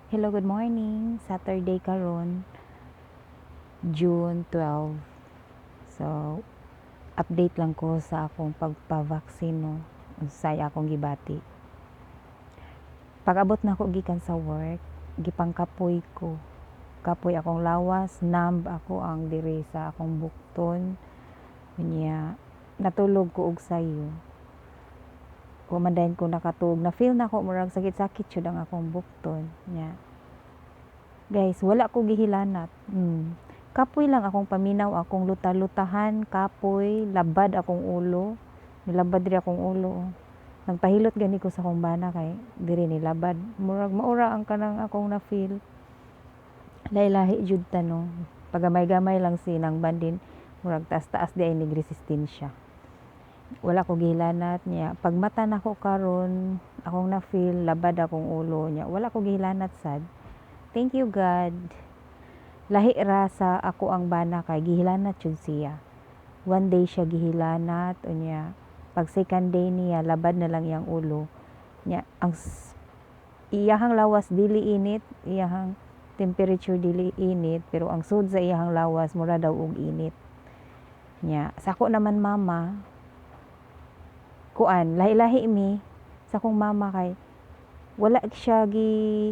Hello, good morning. Saturday karon, June 12. So, update lang ko sa akong pagpa-vaccine no. Unsay akong gibati. Pag-abot na ko gikan sa work, gipangkapoy ko. Kapoy akong lawas, numb ako ang diri sa akong bukton. Unya, natulog ko og sayo. Kumandahin ko nakatug, na feel na ko murag sakit-sakit jud ang akong bukton. Nya. Guys, wala ko gihilanat. Kapoy lang akong paminaw, akong luta-lutahan, kapoy, labad akong ulo. Nilabad diri akong ulo. Nagpahilot gani ko sa akong bana kay diri ni labad. Murag maura ang kanang akong na feel. Lahi-lahi jud tanong. Pagamay-gamay lang sinang bandin, murag taas-taas di ay resistensya. Wala ko gihilanat niya. Pag mata nako karon, akong na feel labad akong ulo niya. Wala ko gihilanat sad. Thank you God. Lahi ra sa ako ang bana kay gihilanat jud siya. One day siya gihilanat unya. Pag second day niya labad na lang iyang ulo. Nya ang iyahang lawas dili init, iyahang temperature dili init, pero ang sud sa iyahang lawas mura daw og init. Nya sako naman mama kuan lahi-lahi mi sa kong mama kay wala siya gi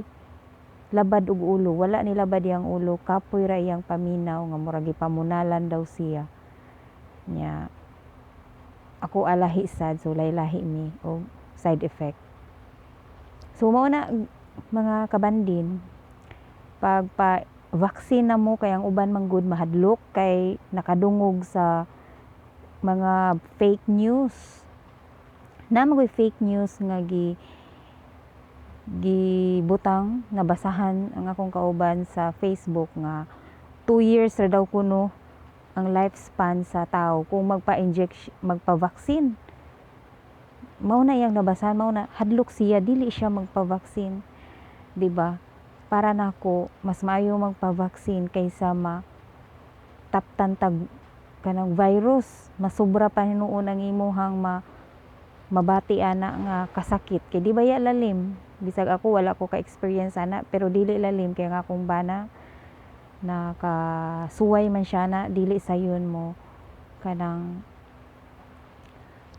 labad og ulo, wala ni labad iyang ulo, kapoy ra iyang paminaw nga murag gipamunalan daw siya. Nya ako alahi sad, so lahi-lahi mi og side effect. So mao na mga kabandin, pag vaccine na mo kay ang uban man gud mahadlok kay nakadungog sa mga fake news. Na magoy fake news nga gibutang nabasahan ang akong kauban sa Facebook nga 2 years ra daw kuno ang lifespan sa tao kung magpa-vaccine. Mao na iyang nabasahan, mao na hadlok siya dili siya magpa-vaccine. Di ba? Para nako mas maayo magpa-vaccine kaysa taptan tag kanang virus, masubra pa hinuon ang imuhang mabati ana nga kasakit kay di baya lalim. Bisag ako wala ko ka-experience ana pero dili lalim kay nga akong bana nakasuway man siya na dili sayon mo kanang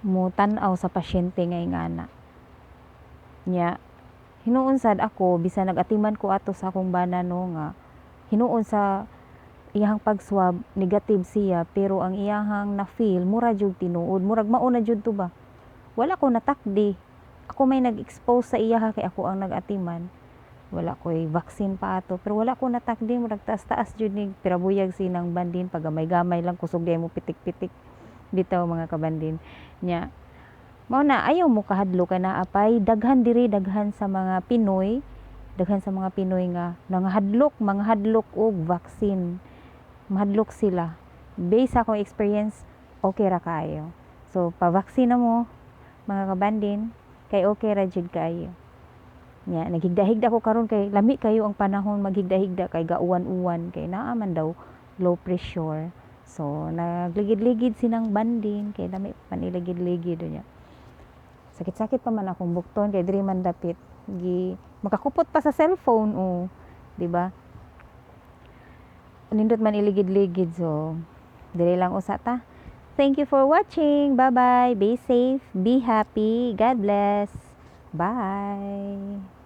mo tan-aw sa pasyente nga ingana. Nya hinuon sad ako bisan nagatiman ko ato sa akong bana no nga hinuon sa iyahang pag-swab negative siya pero ang iyahang na feel mura jud tinuod, murag mao na jud to ba. Wala ko natakdi. Ako may nag-expose sa iya kay ako ang nag-atiman. Wala ko'y vaccine pa ato. Pero wala ko natakdi. Murag taas-taas jud ni pirabuyag sinang bandin. Pagamay-gamay lang kusog di mo pitik-pitik. Bitaw mga kabandin. Nya, mao na ayaw mo kahadlo ka na apay. Daghan diri, daghan sa mga Pinoy. Daghan sa mga Pinoy nga mga hadlok og vaccine. Mahadlok sila. Based sa akong experience, okay ra kaayo. So, pa-vaccine na mo mga kabandin, kay okay ra jud kaayo. Nya naghigda-higda ko karon kay lami kayo ang panahon maghigda-higda kay gauwan-uwan kay naa man daw low pressure. So nagligid-ligid sinang banding kay lami man iligid-ligid nya. Sakit-sakit pa man akong bukton kay diri man dapit makakupot pa sa cellphone di ba? Nindot man iligid-ligid so diri lang usa ta. Thank you for watching. Bye-bye. Be safe. Be happy. God bless. Bye.